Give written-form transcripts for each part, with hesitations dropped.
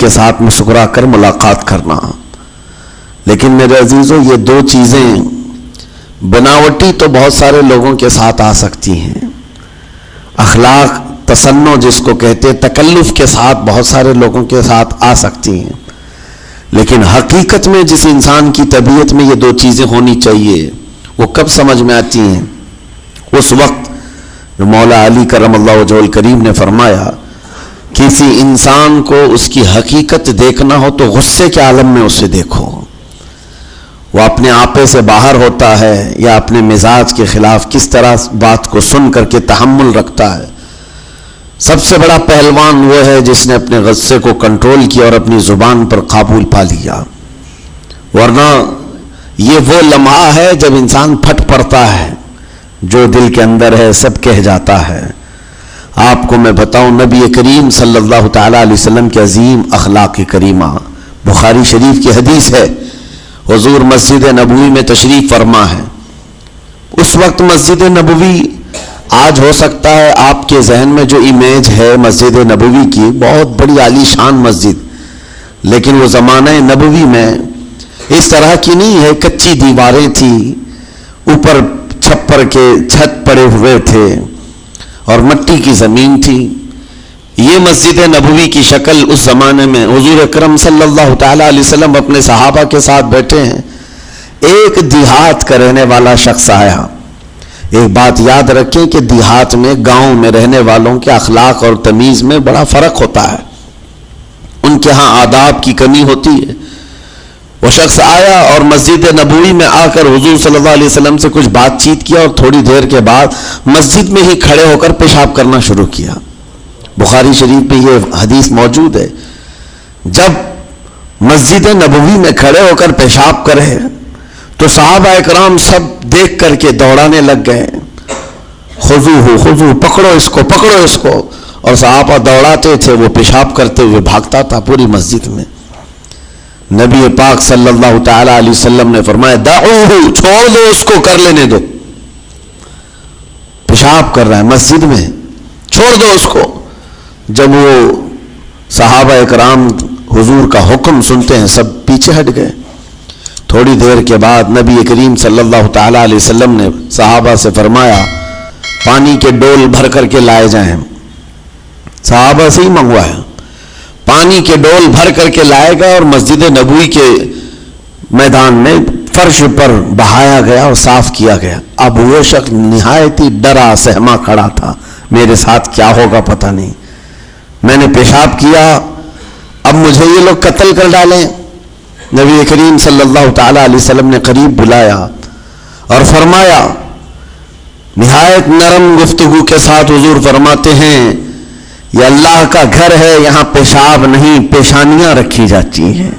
کے ساتھ مسکرا کر ملاقات کرنا. لیکن میرے عزیزوں یہ دو چیزیں بناوٹی تو بہت سارے لوگوں کے ساتھ آ سکتی ہیں. اخلاق تصنع جس کو کہتے ہیں تکلف کے ساتھ بہت سارے لوگوں کے ساتھ آ سکتی ہیں. لیکن حقیقت میں جس انسان کی طبیعت میں یہ دو چیزیں ہونی چاہیے وہ کب سمجھ میں آتی ہیں؟ اس وقت جو مولا علی کرم اللہ وجہہ الکریم نے فرمایا کسی انسان کو اس کی حقیقت دیکھنا ہو تو غصے کے عالم میں اسے دیکھو. وہ اپنے آپے سے باہر ہوتا ہے یا اپنے مزاج کے خلاف کس طرح بات کو سن کر کے تحمل رکھتا ہے. سب سے بڑا پہلوان وہ ہے جس نے اپنے غصے کو کنٹرول کیا اور اپنی زبان پر قابو پا لیا. ورنہ یہ وہ لمحہ ہے جب انسان پھٹ پڑتا ہے، جو دل کے اندر ہے سب کہہ جاتا ہے. آپ کو میں بتاؤں نبی کریم صلی اللہ تعالیٰ علیہ وسلم کے عظیم اخلاق کریمہ، بخاری شریف کی حدیث ہے، حضور مسجد نبوی میں تشریف فرما ہے. اس وقت مسجد نبوی، آج ہو سکتا ہے آپ کے ذہن میں جو امیج ہے مسجد نبوی کی بہت بڑی عالی شان مسجد، لیکن وہ زمانہ نبوی میں اس طرح کی نہیں ہے. کچی دیواریں تھیں، اوپر چھپر کے چھت پڑے ہوئے تھے اور مٹی کی زمین تھی. یہ مسجد نبوی کی شکل اس زمانے میں حضور اکرم صلی اللہ تعالیٰ علیہ وسلم اپنے صحابہ کے ساتھ بیٹھے ہیں. ایک دیہات کا رہنے والا شخص آیا. ایک بات یاد رکھیں کہ دیہات میں، گاؤں میں رہنے والوں کے اخلاق اور تمیز میں بڑا فرق ہوتا ہے. ان کے ہاں آداب کی کمی ہوتی ہے. وہ شخص آیا اور مسجد نبوی میں آ کر حضور صلی اللہ علیہ وسلم سے کچھ بات چیت کیا اور تھوڑی دیر کے بعد مسجد میں ہی کھڑے ہو کر پیشاب کرنا شروع کیا. بخاری شریف میں یہ حدیث موجود ہے. جب مسجد نبوی میں کھڑے ہو کر پیشاب کرے تو صحابہ اکرام سب دیکھ کر کے دوڑانے لگ گئے. خذوہ خذوہ، پکڑو اس کو، پکڑو اس کو. اور صحابہ دوڑاتے تھے، وہ پیشاب کرتے ہوئے بھاگتا تھا پوری مسجد میں. نبی پاک صلی اللہ تعالی علیہ وسلم نے فرمایا دعوہ، چھوڑ دو اس کو، کر لینے دو. پیشاب کر رہا ہے مسجد میں، چھوڑ دو اس کو. جب وہ صحابہ اکرام حضور کا حکم سنتے ہیں سب پیچھے ہٹ گئے. تھوڑی دیر کے بعد نبی کریم صلی اللہ تعالیٰ علیہ وسلم نے صحابہ سے فرمایا پانی کے ڈول بھر کر کے لائے جائیں. صحابہ سے ہی منگوایا. پانی کے ڈول بھر کر کے لائے گا اور مسجد نبوی کے میدان میں فرش پر بہایا گیا اور صاف کیا گیا. اب وہ شخص نہایت ہی ڈرا سہما کھڑا تھا، میرے ساتھ کیا ہوگا پتہ نہیں، میں نے پیشاب کیا، اب مجھے یہ لوگ قتل کر ڈالیں. نبی کریم صلی اللہ تعالیٰ علیہ وسلم نے قریب بلایا اور فرمایا، نہایت نرم گفتگو کے ساتھ حضور فرماتے ہیں یہ اللہ کا گھر ہے، یہاں پیشاب نہیں پیشانیاں رکھی جاتی ہیں.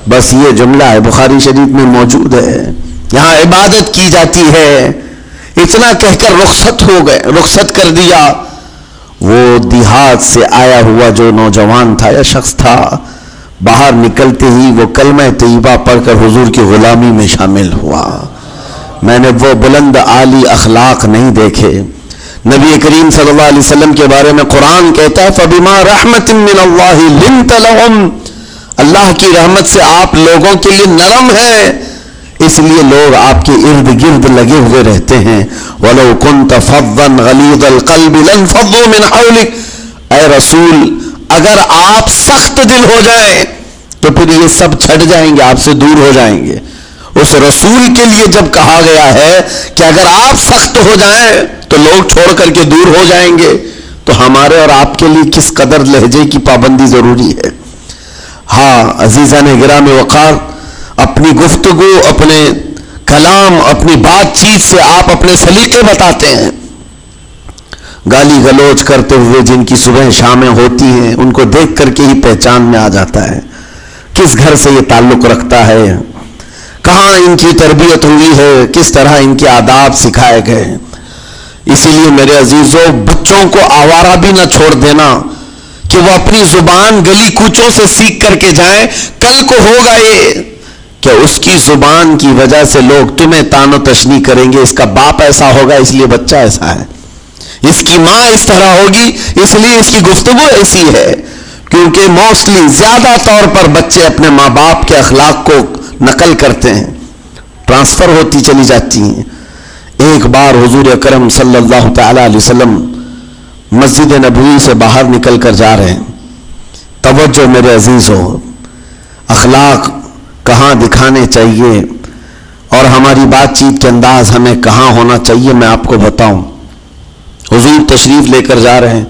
بس یہ جملہ ہے، بخاری شریف میں موجود ہے. یہاں عبادت کی جاتی ہے. اتنا کہہ کر رخصت ہو گئے، رخصت کر دیا. وہ دیہات سے آیا ہوا جو نوجوان تھا یا شخص تھا، باہر نکلتے ہی وہ کلمہ طیبہ پڑھ کر حضور کی غلامی میں شامل ہوا. میں نے وہ بلند عالی اخلاق نہیں دیکھے. نبی کریم صلی اللہ علیہ وسلم کے بارے میں قرآن کہتا ہے فَبِمَا رَحْمَةٍ مِّنَ اللَّهِ لِنْتَ لَهُمْ، اللہ کی رحمت سے آپ لوگوں کے لیے نرم ہے، اس لیے لوگ آپ کے ارد گرد لگے ہوئے رہتے ہیں. وَلَوْ كُنْتَ فَظًّا غَلِيظَ الْقَلْبِ لَانفَضُّوا مِنْ حَوْلِكَ، اے رسول اگر آپ سخت دل ہو جائیں تو پھر یہ سب چھٹ جائیں گے، آپ سے دور ہو جائیں گے. اس رسول کے لیے جب کہا گیا ہے کہ اگر آپ سخت ہو جائیں تو لوگ چھوڑ کر کے دور ہو جائیں گے، تو ہمارے اور آپ کے لیے کس قدر لہجے کی پابندی ضروری ہے. ہاں عزیزان گرامی وقار، اپنی گفتگو، اپنے کلام، اپنی بات چیت سے آپ اپنے سلیقے بتاتے ہیں. گالی گلوچ کرتے ہوئے جن کی صبح شامیں ہوتی ہیں ان کو دیکھ کر کے ہی پہچان میں آ جاتا ہے کس گھر سے یہ تعلق رکھتا ہے، کہاں ان کی تربیت ہوئی ہے، کس طرح ان کے آداب سکھائے گئے. اسی لیے میرے عزیزوں، بچوں کو آوارہ بھی نہ چھوڑ دینا کہ وہ اپنی زبان گلی کوچوں سے سیکھ کر کے جائیں. کل کو ہوگا یہ کہ اس کی زبان کی وجہ سے لوگ تمہیں طعن و تشنیع کریں گے، اس کا باپ ایسا ہوگا اس لیے بچہ ایسا ہے، اس کی ماں اس طرح ہوگی اس لیے اس کی گفتگو ایسی ہے. کیونکہ موسٹلی زیادہ طور پر بچے اپنے ماں باپ کے اخلاق کو نقل کرتے ہیں، ٹرانسفر ہوتی چلی جاتی ہیں۔ ایک بار حضور اکرم صلی اللہ تعالی علیہ وسلم مسجد نبوی سے باہر نکل کر جا رہے ہیں۔ توجہ میرے عزیزو، اخلاق کہاں دکھانے چاہیے اور ہماری بات چیت کے انداز ہمیں کہاں ہونا چاہیے میں آپ کو بتاؤں۔ حضور تشریف لے کر جا رہے ہیں،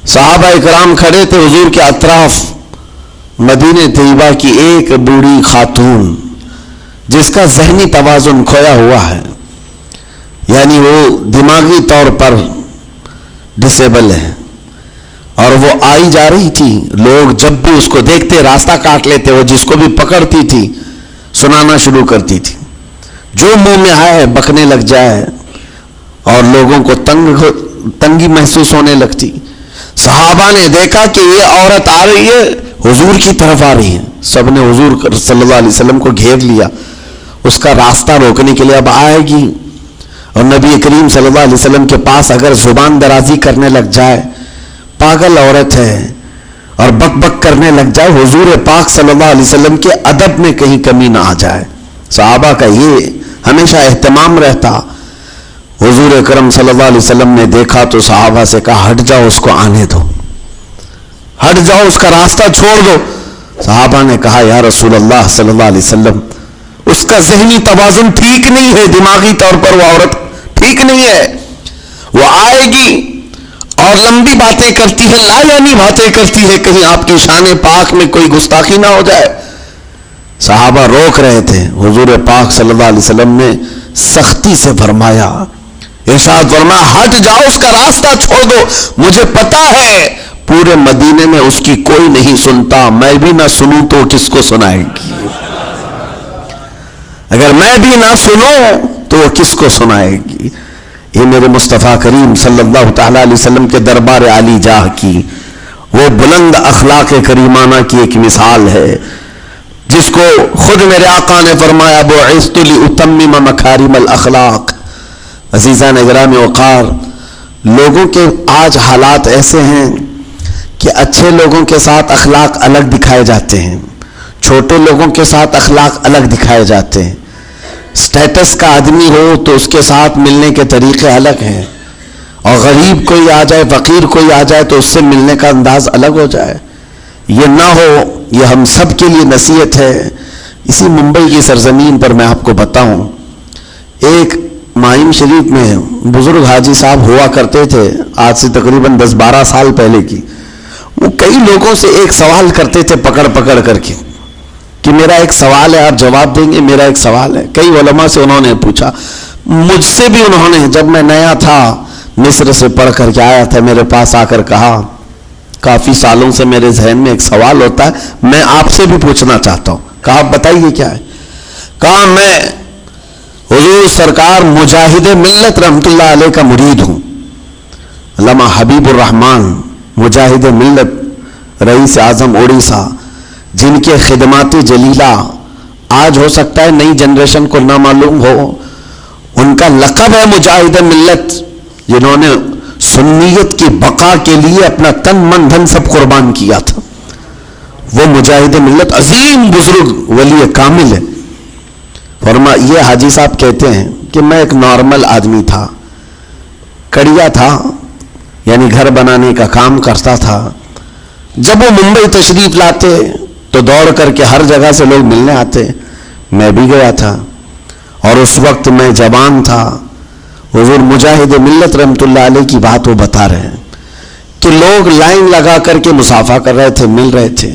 صحابہ اکرام کھڑے تھے حضور کے اطراف۔ مدینہ طیبہ کی ایک بوڑھی خاتون جس کا ذہنی توازن کھویا ہوا ہے، یعنی وہ دماغی طور پر ڈسیبل ہے، اور وہ آئی جا رہی تھی۔ لوگ جب بھی اس کو دیکھتے راستہ کاٹ لیتے، وہ جس کو بھی پکڑتی تھی سنانا شروع کرتی تھی، جو منہ میں آئے بکنے لگ جائے، اور لوگوں کو تنگی محسوس ہونے لگتی۔ صحابہ نے دیکھا کہ یہ عورت آ رہی ہے، حضور کی طرف آ رہی ہے، سب نے حضور صلی اللہ علیہ وسلم کو گھیر لیا، اس کا راستہ روکنے کے لیے۔ اب آئے گی اور نبی کریم صلی اللہ علیہ وسلم کے پاس اگر زبان درازی کرنے لگ جائے، پاگل عورت ہے، اور بک بک کرنے لگ جائے، حضور پاک صلی اللہ علیہ وسلم کے ادب میں کہیں کمی نہ آ جائے۔ صحابہ کا یہ ہمیشہ اہتمام رہتا۔ حضور اکرم صلی اللہ علیہ وسلم نے دیکھا تو صحابہ سے کہا ہٹ جاؤ، اس کو آنے دو، ہٹ جاؤ، اس کا راستہ چھوڑ دو۔ صحابہ نے کہا یا رسول اللہ صلی اللہ علیہ وسلم، اس کا ذہنی توازن ٹھیک نہیں ہے، دماغی طور پر وہ عورت ٹھیک نہیں ہے، وہ آئے گی اور لمبی باتیں کرتی ہے، لا یعنی باتیں کرتی ہے، کہیں آپ کی شان پاک میں کوئی گستاخی نہ ہو جائے۔ صحابہ روک رہے تھے، حضور پاک صلی اللہ علیہ وسلم نے سختی سے فرمایا، ارشاد فرمایا ہٹ جاؤ، اس کا راستہ چھوڑ دو، مجھے پتا ہے پورے مدینے میں اس کی کوئی نہیں سنتا، میں بھی نہ سنوں تو کس کو سنائے گی، اگر میں بھی نہ سنوں تو وہ کس کو سنائے گی۔ یہ میرے مصطفیٰ کریم صلی اللہ تعالی علیہ وسلم کے دربار عالی جاہ کی وہ بلند اخلاق کریمانہ کی ایک مثال ہے، جس کو خود میرے آقا نے فرمایا بعثت لأتمم مکارم الاخلاق۔ عزیزان گرامی وقار، لوگوں کے آج حالات ایسے ہیں کہ اچھے لوگوں کے ساتھ اخلاق الگ دکھائے جاتے ہیں، چھوٹے لوگوں کے ساتھ اخلاق الگ دکھائے جاتے ہیں۔ سٹیٹس کا آدمی ہو تو اس کے ساتھ ملنے کے طریقے الگ ہیں، اور غریب کوئی آ جائے، فقیر کوئی آ جائے تو اس سے ملنے کا انداز الگ ہو جائے۔ یہ نہ ہو، یہ ہم سب کے لیے نصیحت ہے۔ اسی ممبئی کی سرزمین پر میں آپ کو بتاؤں، ایک ماہیم شریف میں بزرگ حاجی صاحب ہوا کرتے تھے، آج سے تقریباً 10-12 سال پہلے کی۔ وہ کئی لوگوں سے ایک سوال کرتے تھے پکڑ پکڑ کر کے کہ میرا ایک سوال ہے، آپ جواب دیں گے، میرا ایک سوال ہے۔ کئی علماء سے انہوں نے پوچھا، مجھ سے بھی انہوں نے، جب میں نیا تھا مصر سے پڑھ کر کے آیا تھا، میرے پاس آ کر کہا کافی سالوں سے میرے ذہن میں ایک سوال ہوتا ہے، میں آپ سے بھی پوچھنا چاہتا ہوں۔ کہا آپ بتائیے کیا ہے؟ کہا میں حضور سرکار مجاہد ملت رحمت اللہ علیہ کا مرید ہوں، علامہ حبیب الرحمان مجاہد ملت، رئیس اعظم اڑیسہ، جن کے خدمات جلیلہ آج ہو سکتا ہے نئی جنریشن کو نہ معلوم ہو، ان کا لقب ہے مجاہد ملت، جنہوں نے سنیت کی بقا کے لیے اپنا تن من دھن سب قربان کیا تھا۔ وہ مجاہد ملت عظیم بزرگ ولی کامل ہے۔ فرما یہ حاجی صاحب کہتے ہیں کہ میں ایک نارمل آدمی تھا، کڑیا تھا، یعنی گھر بنانے کا کام کرتا تھا۔ جب وہ ممبئی تشریف لاتے تو دوڑ کر کے ہر جگہ سے لوگ ملنے آتے، میں بھی گیا تھا، اور اس وقت میں جوان تھا۔ حضور مجاہد ملت رحمت اللہ علیہ کی بات وہ بتا رہے ہیں کہ لوگ لائن لگا کر کے مصافحہ کر رہے تھے، مل رہے تھے۔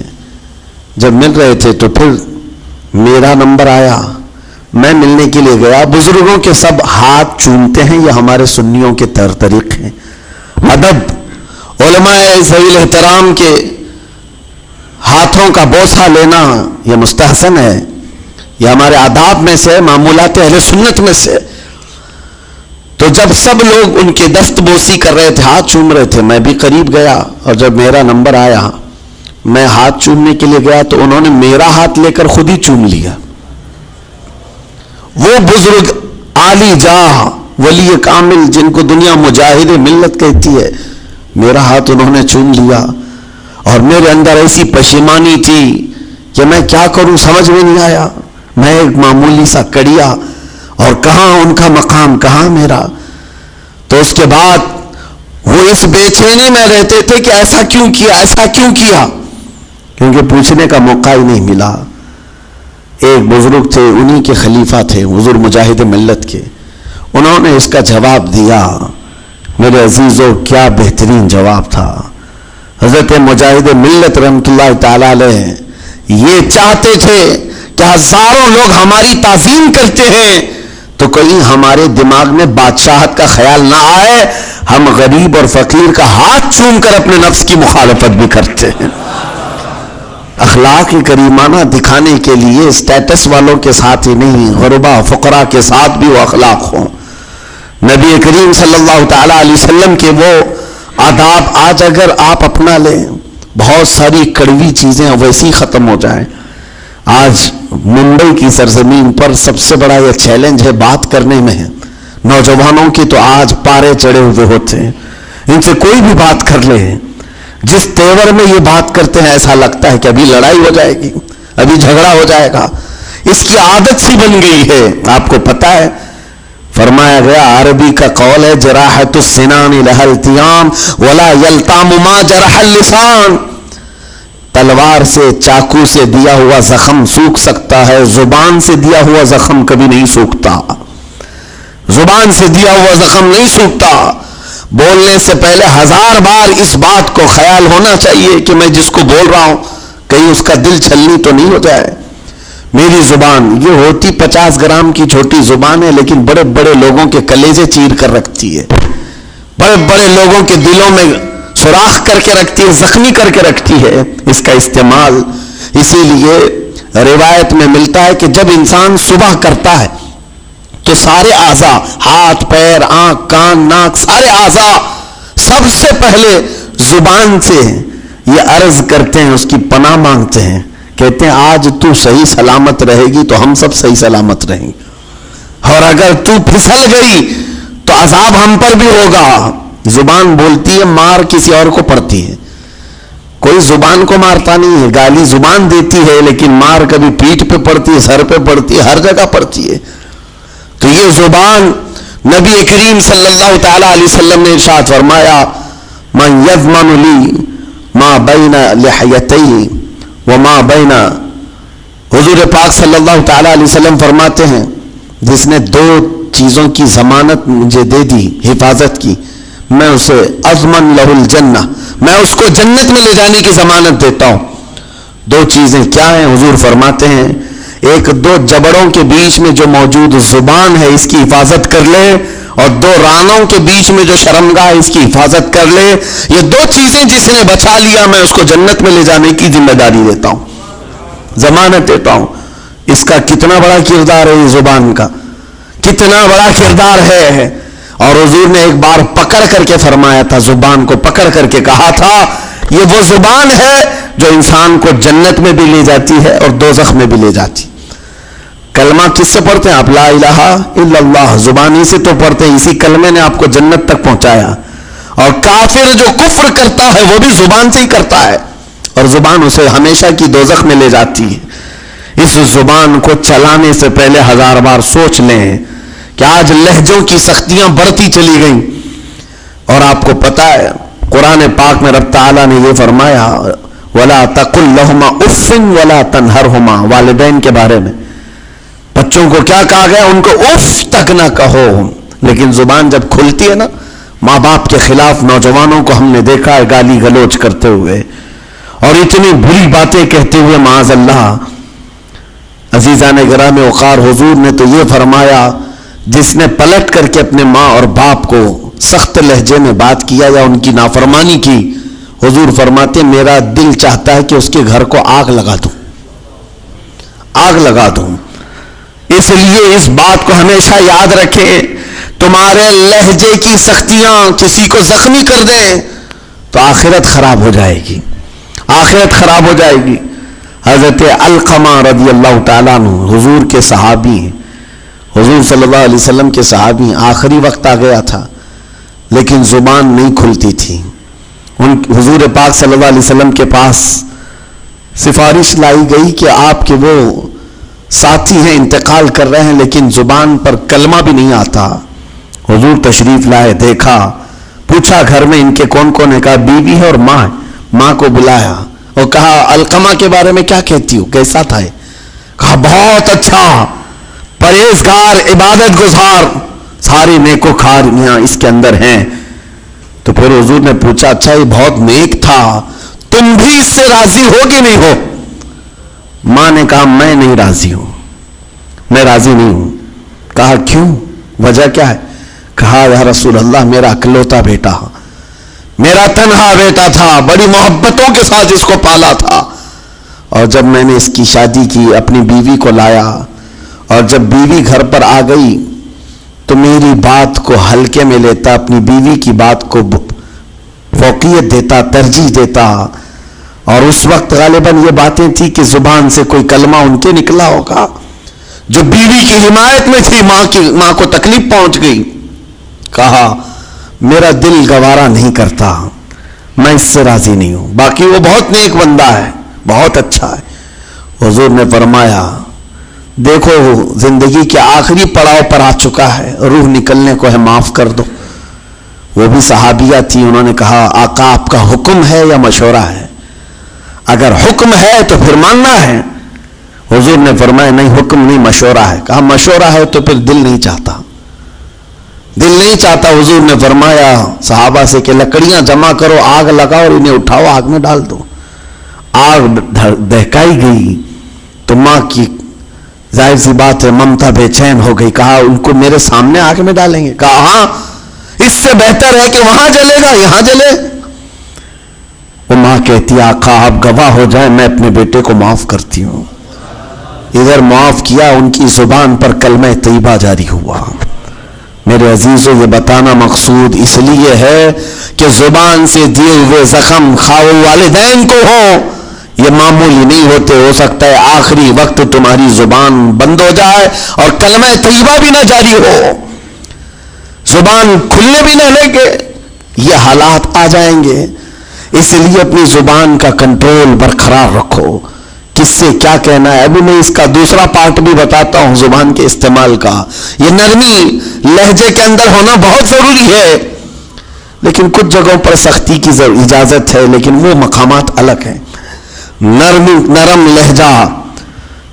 جب مل رہے تھے تو پھر میرا نمبر آیا، میں ملنے کے لیے گیا۔ بزرگوں کے سب ہاتھ چومتے ہیں، یہ ہمارے سنیوں کے طریقے ہیں۔ ادب، علماء ذوی احترام کے ہاتھوں کا بوسہ لینا یہ مستحسن ہے، یہ ہمارے آداب میں سے، معمولات اہل سنت میں سے۔ تو جب سب لوگ ان کے دست بوسی کر رہے تھے، ہاتھ چوم رہے تھے، میں بھی قریب گیا، اور جب میرا نمبر آیا میں ہاتھ چومنے کے لیے گیا تو انہوں نے میرا ہاتھ لے کر خود ہی چوم لیا۔ وہ بزرگ عالی جاہ ولی کامل جن کو دنیا مجاہد ملت کہتی ہے، میرا ہاتھ انہوں نے چوم لیا، اور میرے اندر ایسی پشیمانی تھی کہ میں کیا کروں سمجھ میں نہیں آیا. میں ایک معمولی سا کڑیا اور کہاں ان کا مقام کہاں میرا. تو اس کے بعد وہ اس بے چینی میں رہتے تھے کہ ایسا کیوں کیا ایسا کیوں کیا, کیونکہ پوچھنے کا موقع ہی نہیں ملا. ایک بزرگ تھے, انہی کے خلیفہ تھے حضور مجاہد ملت کے, انہوں نے اس کا جواب دیا. میرے عزیزو کیا بہترین جواب تھا. حضرت مجاہد ملت رحمۃ اللہ تعالی علیہ یہ چاہتے تھے کہ ہزاروں لوگ ہماری تعظیم کرتے ہیں تو کہیں ہمارے دماغ میں بادشاہت کا خیال نہ آئے, ہم غریب اور فقیر کا ہاتھ چوم کر اپنے نفس کی مخالفت بھی کرتے ہیں. اخلاق کریمانہ دکھانے کے لیے اسٹیٹس والوں کے ساتھ ہی نہیں, غربا فقراء کے ساتھ بھی وہ اخلاق ہوں. نبی کریم صلی اللہ تعالی علیہ وسلم کے وہ آداب آج اگر آپ اپنا لیں, بہت ساری کڑوی چیزیں ویسی ختم ہو جائیں. آج ممبئی کی سرزمین پر سب سے بڑا یہ چیلنج ہے بات کرنے میں ہے. نوجوانوں کی تو آج پارے چڑھے ہوئے ہوتے ہیں, ان سے کوئی بھی بات کر لے, جس تیور میں یہ بات کرتے ہیں ایسا لگتا ہے کہ ابھی لڑائی ہو جائے گی, ابھی جھگڑا ہو جائے گا. اس کی عادت سی بن گئی ہے. آپ کو پتا ہے فرمایا گیا عربی کا قول ہے جراحت السنان لها التیام ولا یلتام ما جرح اللسان. تلوار سے چاقو سے دیا ہوا زخم سوکھ سکتا ہے, زبان سے دیا ہوا زخم کبھی نہیں سوکھتا. زبان سے دیا ہوا زخم نہیں سوکھتا. بولنے سے پہلے 1000 بار اس بات کو خیال ہونا چاہیے کہ میں جس کو بول رہا ہوں کہیں اس کا دل چھلنی تو نہیں ہو جائے. میری زبان یہ ہوتی 50 گرام کی چھوٹی زبان ہے, لیکن بڑے بڑے لوگوں کے کلیجے چیر کر رکھتی ہے, بڑے بڑے لوگوں کے دلوں میں سوراخ کر کے رکھتی ہے, زخمی کر کے رکھتی ہے اس کا استعمال. اسی لیے روایت میں ملتا ہے کہ جب انسان صبح کرتا ہے تو سارے اعضاء, ہاتھ پیر آنکھ کان ناک, سارے اعضاء سب سے پہلے زبان سے یہ عرض کرتے ہیں, اس کی پناہ مانگتے ہیں, کہتے ہیں آج تو صحیح سلامت رہے گی تو ہم سب صحیح سلامت رہیں گے, اور اگر تو پھسل گئی تو عذاب ہم پر بھی ہوگا. زبان بولتی ہے, مار کسی اور کو پڑتی ہے, کوئی زبان کو مارتا نہیں ہے. گالی زبان دیتی ہے لیکن مار کبھی پیٹھ پہ پڑتی ہے, سر پہ پڑتی ہے, ہر جگہ پڑتی ہے. تو یہ زبان نبی کریم صلی اللہ تعالی علیہ وسلم نے ارشاد فرمایا من یضمن لی ما بین لحیتی وما بین. حضور پاک صلی اللہ تعالی علیہ وسلم فرماتے ہیں جس نے 2 چیزوں کی ضمانت مجھے دے دی, حفاظت کی, میں اسے اضمن لہ الجنہ, میں اس کو جنت میں لے جانے کی ضمانت دیتا ہوں. 2 چیزیں کیا ہیں؟ حضور فرماتے ہیں ایک 2 جبڑوں کے بیچ میں جو موجود زبان ہے اس کی حفاظت کر لے, اور 2 رانوں کے بیچ میں جو شرمگاہ ہے اس کی حفاظت کر لے. یہ 2 چیزیں جس نے بچا لیا میں اس کو جنت میں لے جانے کی ذمہ داری دیتا ہوں, ضمانت دیتا ہوں. اس کا کتنا بڑا کردار ہے, یہ زبان کا کتنا بڑا کردار ہے. اور حضور نے ایک بار پکڑ کر کے فرمایا تھا, زبان کو پکڑ کر کے کہا تھا یہ وہ زبان ہے جو انسان کو جنت میں بھی لے جاتی ہے اور دوزخ میں بھی لے جاتی. کلمہ کس سے پڑھتے ہیں آپ؟ لا الہ الا اللہ, زبانی سے تو پڑھتے ہیں, اسی کلمے نے آپ کو جنت تک پہنچایا. اور کافر جو کفر کرتا ہے وہ بھی زبان سے ہی کرتا ہے, اور زبان اسے ہمیشہ کی دوزخ میں لے جاتی ہے. اس زبان کو چلانے سے پہلے 1000 بار سوچ لیں کہ آج لہجوں کی سختیاں بڑھتی چلی گئیں. اور آپ کو پتا ہے قرآن پاک میں رب تعالیٰ نے یہ فرمایا وَلَا تَقُلْ لَهُمَا اُفٍّ وَلَا تَنْهَرْهُمَا, والدین کے بارے میں بچوں کو کیا کہا گیا؟ ان کو اف تک نہ کہو. لیکن زبان جب کھلتی ہے نا, ماں باپ کے خلاف نوجوانوں کو ہم نے دیکھا ہے گالی گلوچ کرتے ہوئے اور اتنی بری باتیں کہتے ہوئے معاذ اللہ. عزیزان گرام وقار, حضور نے تو یہ فرمایا جس نے پلٹ کر کے اپنے ماں اور باپ کو سخت لہجے میں بات کیا یا ان کی نافرمانی کی, حضور فرماتے میرا دل چاہتا ہے کہ اس کے گھر کو آگ لگا دوں, آگ لگا دوں. اس لیے اس بات کو ہمیشہ یاد رکھیں, تمہارے لہجے کی سختیاں کسی کو زخمی کر دیں تو آخرت خراب ہو جائے گی, آخرت خراب ہو جائے گی. حضرت علقمہ رضی اللہ تعالیٰ عنہ حضور کے صحابی ہیں, حضور صلی اللہ علیہ وسلم کے صحابی, آخری وقت آ گیا تھا لیکن زبان نہیں کھلتی تھی. حضور پاک صلی اللہ علیہ وسلم کے پاس سفارش لائی گئی کہ آپ کے وہ ساتھی ہیں انتقال کر رہے ہیں لیکن زبان پر کلمہ بھی نہیں آتا. حضور تشریف لائے, دیکھا, پوچھا گھر میں ان کے کون کون ہے, کہا بیوی ہے اور ماں ہے. ماں کو بلایا اور کہا علقمہ کے بارے میں کیا کہتی ہو, کیسا تھا؟ کہا بہت اچھا, پرہیزگار, عبادت گزار, ساری نیکوکاریاں اس کے اندر ہیں. تو پھر حضور نے پوچھا اچھا یہ بہت نیک تھا, تم بھی اس سے راضی ہو کہ نہیں ہو؟ ماں نے کہا میں نہیں راضی ہوں, میں راضی نہیں ہوں. کہا کیوں, وجہ کیا ہے؟ کہا یا رسول اللہ میرا اکلوتا بیٹا, میرا تنہا بیٹا تھا, بڑی محبتوں کے ساتھ اس کو پالا تھا, اور جب میں نے اس کی شادی کی اپنی بیوی کو لایا, اور جب بیوی گھر پر آ گئی تو میری بات کو ہلکے میں لیتا, اپنی بیوی کی بات کو فوقیت دیتا, ترجیح دیتا. اور اس وقت غالباً یہ باتیں تھی کہ زبان سے کوئی کلمہ ان کے نکلا ہوگا جو بیوی کی حمایت میں تھی, ماں کو تکلیف پہنچ گئی. کہا میرا دل گوارا نہیں کرتا, میں اس سے راضی نہیں ہوں. باقی وہ بہت نیک بندہ ہے, بہت اچھا ہے. حضور نے فرمایا دیکھو زندگی کے آخری پڑاؤ پر آ چکا ہے, روح نکلنے کو ہے, معاف کر دو. وہ بھی صحابیہ تھی, انہوں نے کہا آقا آپ کا حکم ہے یا مشورہ ہے؟ اگر حکم ہے تو پھر ماننا ہے. حضور نے فرمایا نہیں حکم نہیں مشورہ ہے. کہا مشورہ ہے تو پھر دل نہیں چاہتا, دل نہیں چاہتا. حضور نے فرمایا صحابہ سے کہ لکڑیاں جمع کرو, آگ لگاؤ اور انہیں اٹھاؤ, آگ میں ڈال دو. آگ دہکائی گئی تو ماں کی ظاہر سی بات ہے ممتا بے چین ہو گئی. کہا ان کو میرے سامنے آگ میں ڈالیں گے؟ کہا ہاں, اس سے بہتر ہے کہ وہاں جلے گا یہاں جلے. وہ ماں کہتی آقا آپ گواہ ہو جائیں میں اپنے بیٹے کو معاف کرتی ہوں. ادھر معاف کیا, ان کی زبان پر کلمہ طیبہ جاری ہوا. میرے عزیزوں یہ بتانا مقصود اس لیے ہے کہ زبان سے دیے ہوئے زخم خواہ والدین کو ہو, یہ معمولی نہیں ہوتے. ہو سکتا ہے آخری وقت تمہاری زبان بند ہو جائے اور کلمہ طیبہ بھی نہ جاری ہو, زبان کھلنے بھی نہ لگے, یہ حالات آ جائیں گے. اس لیے اپنی زبان کا کنٹرول برقرار رکھو. کس سے کیا کہنا ہے, ابھی میں اس کا دوسرا پارٹ بھی بتاتا ہوں زبان کے استعمال کا. یہ نرمی لہجے کے اندر ہونا بہت ضروری ہے, لیکن کچھ جگہوں پر سختی کی اجازت ہے, لیکن وہ مقامات الگ ہیں. نرم لہجہ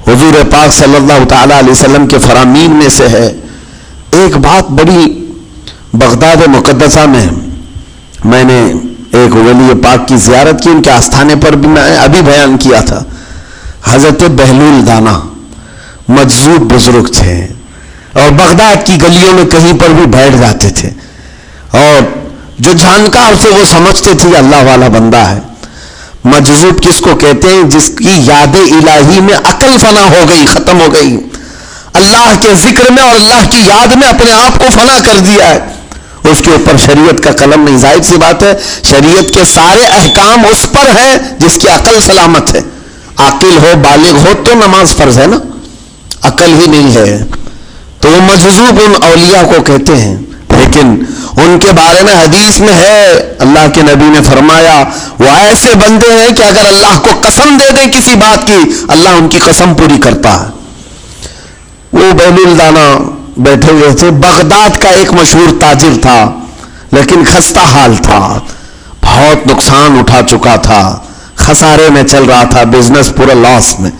حضور پاک صلی اللہ تعالی علیہ وسلم کے فرامین میں سے ہے. ایک بات بڑی بغداد مقدسہ میں نے ایک ولی پاک کی زیارت کی, ان کے آستانے پر بھی میں ابھی بیان کیا تھا. حضرت بہلول دانا مجذوب بزرگ تھے اور بغداد کی گلیوں میں کہیں پر بھی بیٹھ جاتے تھے, اور جو جانکار سے وہ سمجھتے تھے اللہ والا بندہ ہے. مجذوب کس کو کہتے ہیں؟ جس کی یاد الہی میں عقل فنا ہو گئی, ختم ہو گئی, اللہ کے ذکر میں اور اللہ کی یاد میں اپنے آپ کو فنا کر دیا ہے. اس کے اوپر شریعت کا قلم نہیں. ظاہر سی بات ہے شریعت کے سارے احکام اس پر ہیں جس کی عقل سلامت ہے. عاقل ہو, بالغ ہو تو نماز فرض ہے نا, عقل ہی نہیں ہے تو وہ مجذوب ان اولیاء کو کہتے ہیں. لیکن ان کے بارے میں حدیث میں ہے, اللہ کے نبی نے فرمایا وہ ایسے بندے ہیں کہ اگر اللہ کو قسم دے دیں کسی بات کی, اللہ ان کی قسم پوری کرتا ہے. وہ بہلول دانا بیٹھے ہوئے تھے. بغداد کا ایک مشہور تاجر تھا, لیکن خستہ حال تھا, بہت نقصان اٹھا چکا تھا, خسارے میں چل رہا تھا, بزنس پورا لاس میں,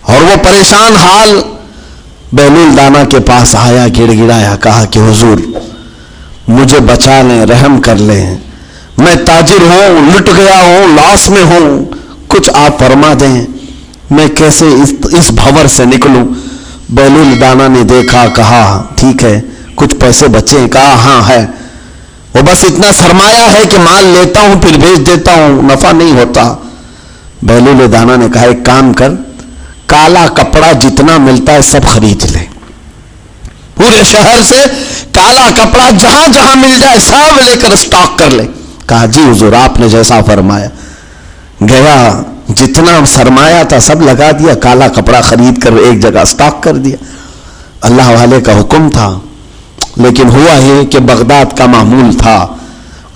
اور وہ پریشان حال بہلول دانا کے پاس آیا, گڑ گڑایا, کہا کہ حضور مجھے بچا لیں, رحم کر لیں, میں تاجر ہوں, لٹ گیا ہوں, لاس میں ہوں, کچھ آپ فرما دیں, میں کیسے اس بھور سے نکلوں. بہلول دانا نے دیکھا, کہا ٹھیک ہے کچھ پیسے بچے؟ کہا ہاں ہے, وہ بس اتنا سرمایہ ہے کہ مال لیتا ہوں پھر بیچ دیتا ہوں, نفع نہیں ہوتا. بہلول دانا نے کہا ایک کام کر, کالا کپڑا جتنا ملتا ہے سب خرید لے, پورے شہر سے کالا کپڑا جہاں جہاں مل جائے سب لے کر اسٹاک کر لے. کہا جی حضور آپ نے جیسا فرمایا. گیا, جتنا سرمایہ تھا سب لگا دیا, کالا کپڑا خرید کر ایک جگہ اسٹاک کر دیا. اللہ والے کا حکم تھا, لیکن ہوا یہ کہ بغداد کا معمول تھا,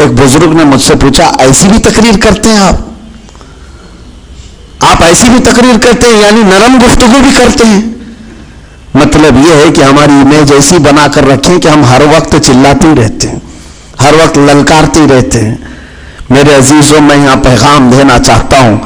ایک بزرگ نے مجھ سے پوچھا ایسی بھی تقریر کرتے ہیں آپ ایسی بھی تقریر کرتے ہیں یعنی نرم گفتگو بھی کرتے ہیں؟ مطلب یہ ہے کہ ہماری امیج ایسی بنا کر رکھیں کہ ہم ہر وقت چلاتے ہی رہتے ہیں، ہر وقت للکارتے رہتے ہیں۔ میرے عزیزوں، میں یہاں پیغام دینا چاہتا ہوں،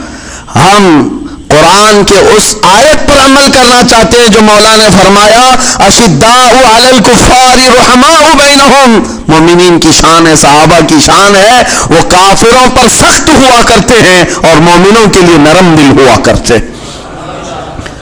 ہم قرآن کے اس آیت پر عمل کرنا چاہتے ہیں جو مولا نے فرمایا اشداء علی الکفار رحماء بینہم، مومنین کی شان ہے، صحابہ کی شان ہے، وہ کافروں پر سخت ہوا کرتے ہیں اور مومنوں کے لیے نرم دل ہوا کرتے ہیں۔